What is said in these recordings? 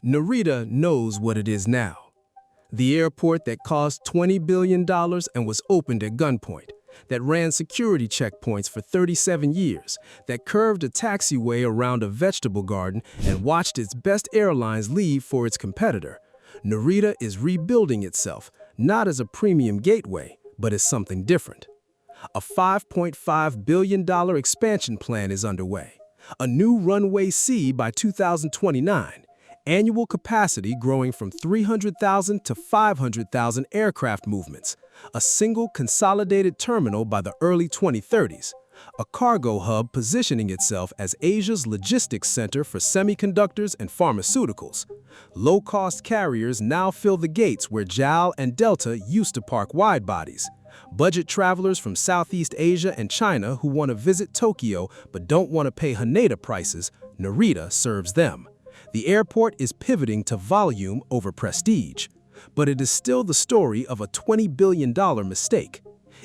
Narita knows what it is now. The airport that cost $20 billion and was opened at gunpoint, that ran security checkpoints for 37 years, that curved a taxiway around a vegetable garden and watched its best airlines leave for its competitor. Narita is rebuilding itself, not as a premium gateway, but as something different. A $5.5 billion expansion plan is underway. A new runway C by 2029. Annual capacity growing from 300,000 to 500,000 aircraft movements, a single consolidated terminal by the early 2030s, a cargo hub positioning itself as Asia's logistics center for semiconductors and pharmaceuticals. Low-cost carriers now fill the gates where JAL and Delta used to park wide-bodies. Budget travelers from Southeast Asia and China who want to visit Tokyo but don't want to pay Haneda prices, Narita serves them. The airport is pivoting to volume over prestige, but it is still the story of a $20 billion mistake.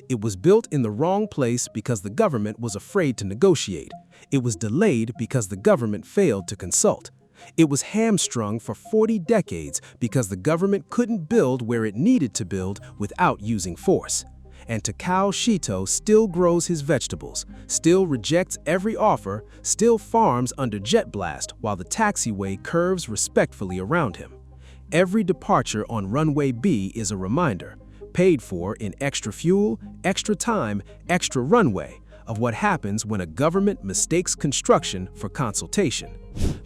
It was built in the wrong place because the government was afraid to negotiate. It was delayed because the government failed to consult. It was hamstrung for 40 decades because the government couldn't build where it needed to build without using force. And Takao Shito still grows his vegetables, still rejects every offer, still farms under jet blast while the taxiway curves respectfully around him. Every departure on runway B is a reminder, paid for in extra fuel, extra time, extra runway, of what happens when a government mistakes construction for consultation.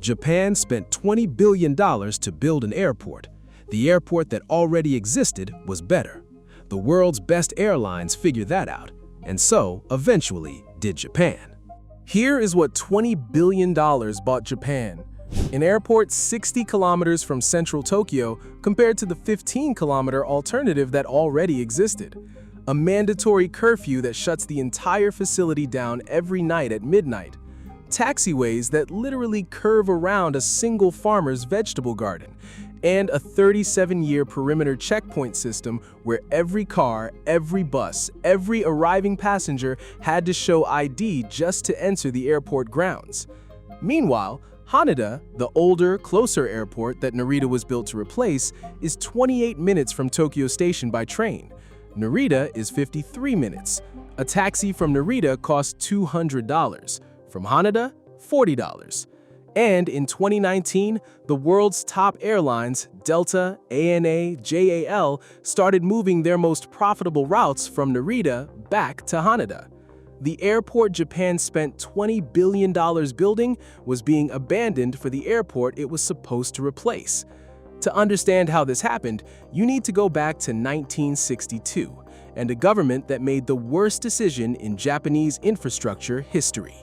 Japan spent $20 billion to build an airport. The airport that already existed was better. The world's best airlines figured that out, and so, eventually, did Japan. Here is what $20 billion bought Japan. An airport 60 kilometers from central Tokyo compared to the 15-kilometer alternative that already existed. A mandatory curfew that shuts the entire facility down every night at midnight. Taxiways that literally curve around a single farmer's vegetable garden. And a 37-year perimeter checkpoint system where every car, every bus, every arriving passenger had to show ID just to enter the airport grounds. Meanwhile, Haneda, the older, closer airport that Narita was built to replace, is 28 minutes from Tokyo Station by train. Narita is 53 minutes. A taxi from Narita costs $200. From Haneda, $40. And in 2019, the world's top airlines, Delta, ANA, JAL, started moving their most profitable routes from Narita back to Haneda. The airport Japan spent $20 billion building was being abandoned for the airport it was supposed to replace. To understand how this happened, you need to go back to 1962 and a government that made the worst decision in Japanese infrastructure history.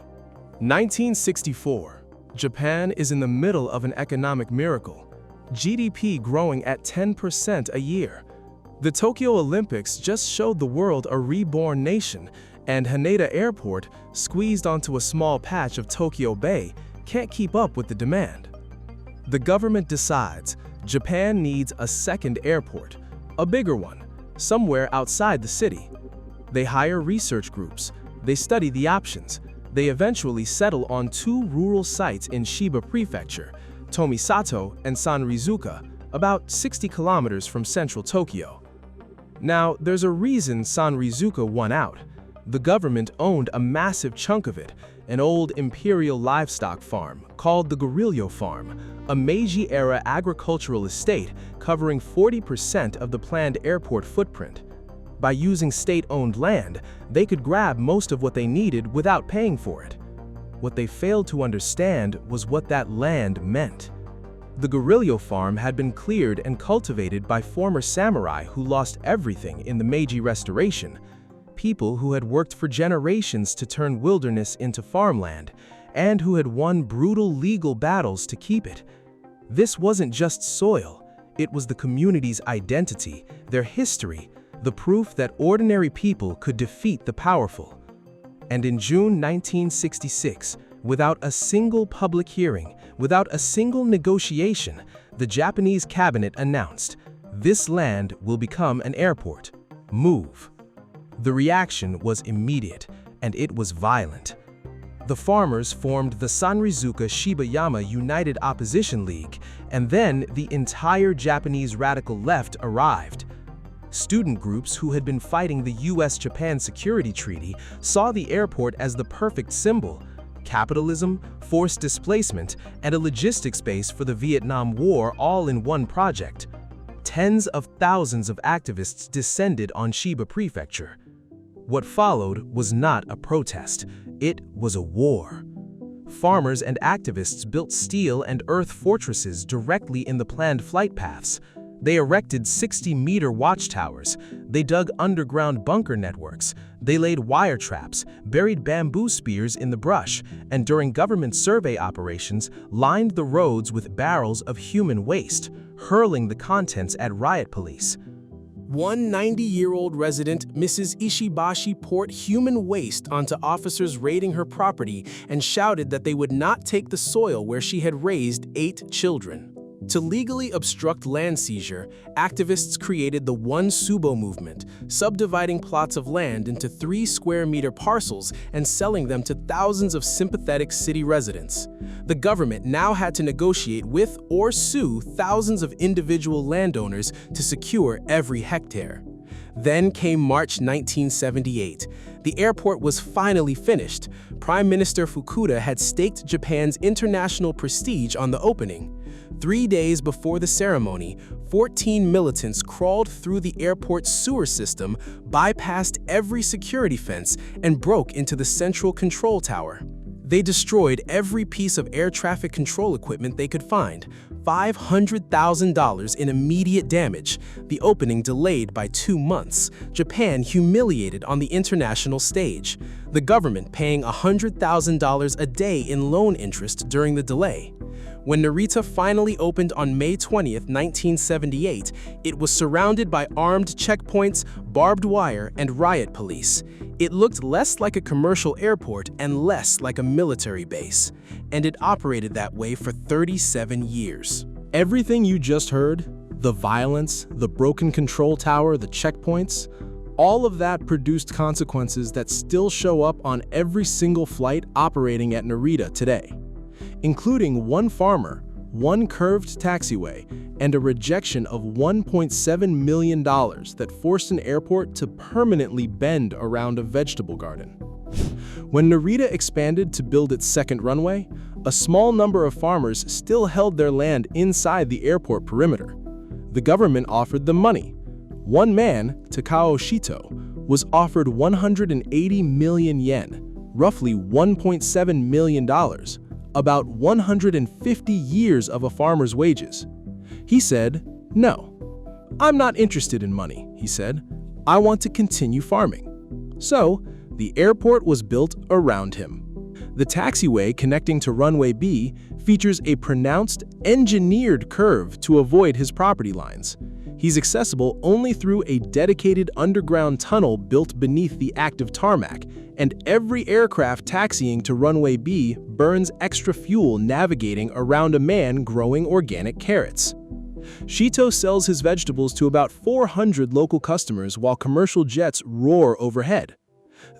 1964. Japan is in the middle of an economic miracle. GDP growing at 10% a year. The Tokyo Olympics just showed the world a reborn nation, and Haneda Airport, squeezed onto a small patch of Tokyo Bay, can't keep up with the demand. The government decides Japan needs a second airport, a bigger one, somewhere outside the city. They hire research groups, they study the options. They eventually settle on two rural sites in Shiba Prefecture, Tomisato and Sanrizuka, about 60 kilometers from central Tokyo. Now, there's a reason Sanrizuka won out. The government owned a massive chunk of it, an old imperial livestock farm called the Goryeo Farm, a Meiji-era agricultural estate covering 40% of the planned airport footprint. By using state-owned land, they could grab most of what they needed without paying for it. What they failed to understand was what that land meant. The Goryeo farm had been cleared and cultivated by former samurai who lost everything in the Meiji Restoration, people who had worked for generations to turn wilderness into farmland, and who had won brutal legal battles to keep it. This wasn't just soil, it was the community's identity, their history, the proof that ordinary people could defeat the powerful. And in June 1966, without a single public hearing, without a single negotiation, the Japanese cabinet announced, "This land will become an airport. Move." The reaction was immediate, and it was violent. The farmers formed the Sanrizuka Shibayama United Opposition League, and then the entire Japanese radical left arrived. Student groups who had been fighting the US-Japan Security Treaty saw the airport as the perfect symbol: capitalism, forced displacement, and a logistics base for the Vietnam War all in one project. Tens of thousands of activists descended on Shiba Prefecture. What followed was not a protest, it was a war. Farmers and activists built steel and earth fortresses directly in the planned flight paths. They erected 60-meter watchtowers, they dug underground bunker networks, they laid wire traps, buried bamboo spears in the brush, and during government survey operations, lined the roads with barrels of human waste, hurling the contents at riot police. One 90-year-old resident, Mrs. Ishibashi, poured human waste onto officers raiding her property and shouted that they would not take the soil where she had raised 8 children. To legally obstruct land seizure, activists created the One Subo movement, subdividing plots of land into 3-square-meter parcels and selling them to thousands of sympathetic city residents. The government now had to negotiate with or sue thousands of individual landowners to secure every hectare. Then came March 1978. The airport was finally finished. Prime Minister Fukuda had staked Japan's international prestige on the opening. 3 days before the ceremony, 14 militants crawled through the airport's sewer system, bypassed every security fence, and broke into the central control tower. They destroyed every piece of air traffic control equipment they could find, $500,000 in immediate damage, the opening delayed by 2 months, Japan humiliated on the international stage, the government paying $100,000 a day in loan interest during the delay. When Narita finally opened on May 20, 1978, it was surrounded by armed checkpoints, barbed wire, and riot police. It looked less like a commercial airport and less like a military base, and it operated that way for 37 years. Everything you just heard, the violence, the broken control tower, the checkpoints, all of that produced consequences that still show up on every single flight operating at Narita today, including one farmer, one curved taxiway, and a rejection of $1.7 million that forced an airport to permanently bend around a vegetable garden. When Narita expanded to build its second runway, a small number of farmers still held their land inside the airport perimeter. The government offered them money. One man, Takao Shito, was offered 180 million yen, roughly $1.7 million, about 150 years of a farmer's wages. He said, "No, I'm not interested in money," he said. "I want to continue farming." So, the airport was built around him. The taxiway connecting to runway B features a pronounced, engineered curve to avoid his property lines. He's accessible only through a dedicated underground tunnel built beneath the active tarmac, and every aircraft taxiing to runway B burns extra fuel navigating around a man growing organic carrots. Shito sells his vegetables to about 400 local customers while commercial jets roar overhead.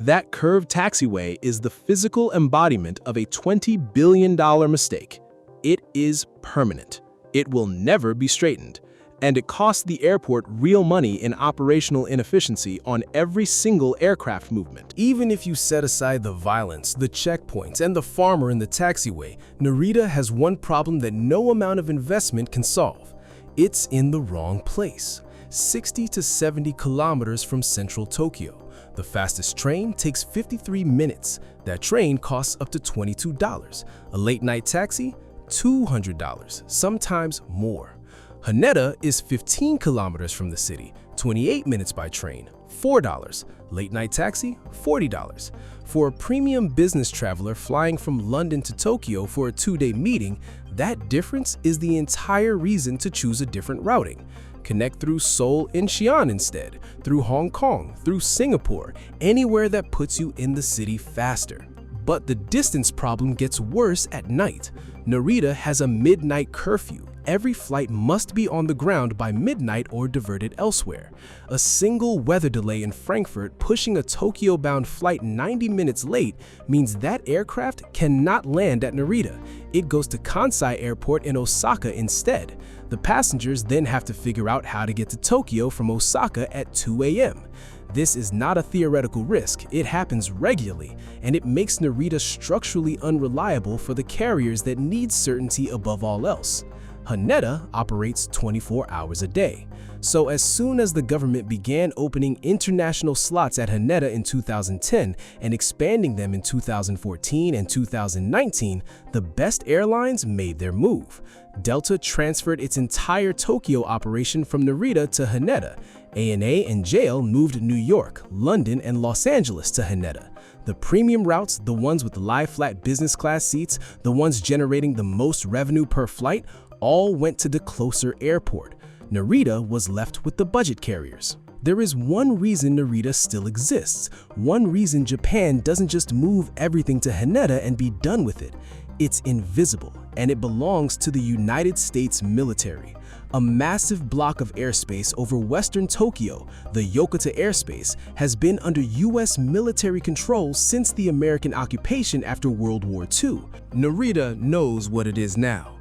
That curved taxiway is the physical embodiment of a $20 billion mistake. It is permanent. It will never be straightened. And it costs the airport real money in operational inefficiency on every single aircraft movement. Even if you set aside the violence, the checkpoints, and the farmer in the taxiway, Narita has one problem that no amount of investment can solve. It's in the wrong place. 60 to 70 kilometers from central Tokyo. The fastest train takes 53 minutes. That train costs up to $22. A late-night taxi, $200, sometimes more. Haneda is 15 kilometers from the city, 28 minutes by train, $4. Late-night taxi, $40. For a premium business traveler flying from London to Tokyo for a 2-day meeting, that difference is the entire reason to choose a different routing. Connect through Seoul and Xi'an instead, through Hong Kong, through Singapore, anywhere that puts you in the city faster. But the distance problem gets worse at night. Narita has a midnight curfew. every flight must be on the ground by midnight or diverted elsewhere. A single weather delay in Frankfurt pushing a Tokyo-bound flight 90 minutes late means that aircraft cannot land at Narita. It goes to Kansai Airport in Osaka instead. The passengers then have to figure out how to get to Tokyo from Osaka at 2 a.m. This is not a theoretical risk, it happens regularly, and it makes Narita structurally unreliable for the carriers that need certainty above all else. Haneda operates 24 hours a day. So as soon as the government began opening international slots at Haneda in 2010 and expanding them in 2014 and 2019, the best airlines made their move. Delta transferred its entire Tokyo operation from Narita to Haneda. ANA and JAL moved New York, London, and Los Angeles to Haneda. The premium routes, the ones with lie-flat business class seats, the ones generating the most revenue per flight, all went to the closer airport. Narita was left with the budget carriers. There is one reason Narita still exists, one reason Japan doesn't just move everything to Haneda and be done with it. It's invisible, and it belongs to the United States military. A massive block of airspace over western Tokyo, the Yokota airspace, has been under U.S. military control since the American occupation after World War II. Narita knows what it is now.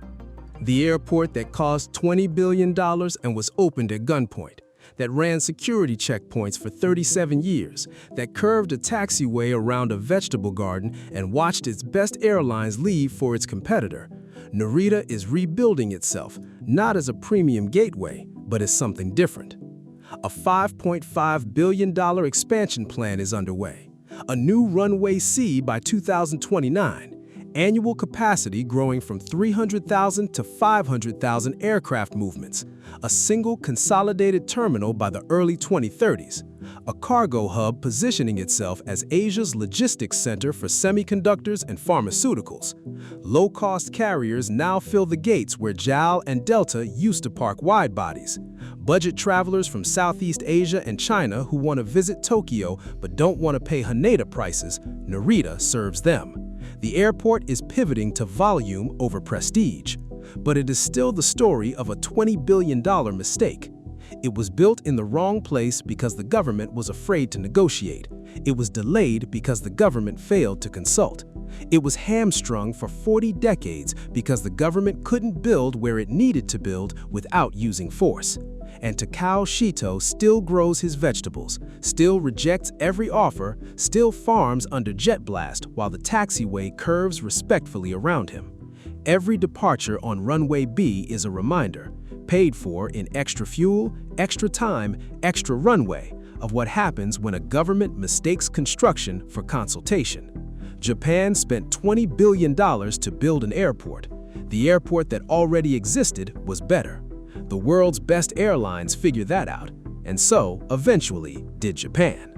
The airport that cost $20 billion and was opened at gunpoint, that ran security checkpoints for 37 years, that curved a taxiway around a vegetable garden and watched its best airlines leave for its competitor. Narita is rebuilding itself, not as a premium gateway, but as something different. A $5.5 billion expansion plan is underway. A new runway C by 2029. Annual capacity growing from 300,000 to 500,000 aircraft movements, a single consolidated terminal by the early 2030s, a cargo hub positioning itself as Asia's logistics center for semiconductors and pharmaceuticals. Low-cost carriers now fill the gates where JAL and Delta used to park wide-bodies. Budget travelers from Southeast Asia and China who want to visit Tokyo but don't want to pay Haneda prices, Narita serves them. The airport is pivoting to volume over prestige, but it is still the story of a $20 billion mistake. It was built in the wrong place because the government was afraid to negotiate. It was delayed because the government failed to consult. It was hamstrung for 40 decades because the government couldn't build where it needed to build without using force. And Takao Shito still grows his vegetables, still rejects every offer, still farms under jet blast while the taxiway curves respectfully around him. Every departure on runway B is a reminder, paid for in extra fuel, extra time, extra runway, of what happens when a government mistakes construction for consultation. Japan spent $20 billion to build an airport. The airport that already existed was better. The world's best airlines figured that out, and so, eventually, did Japan.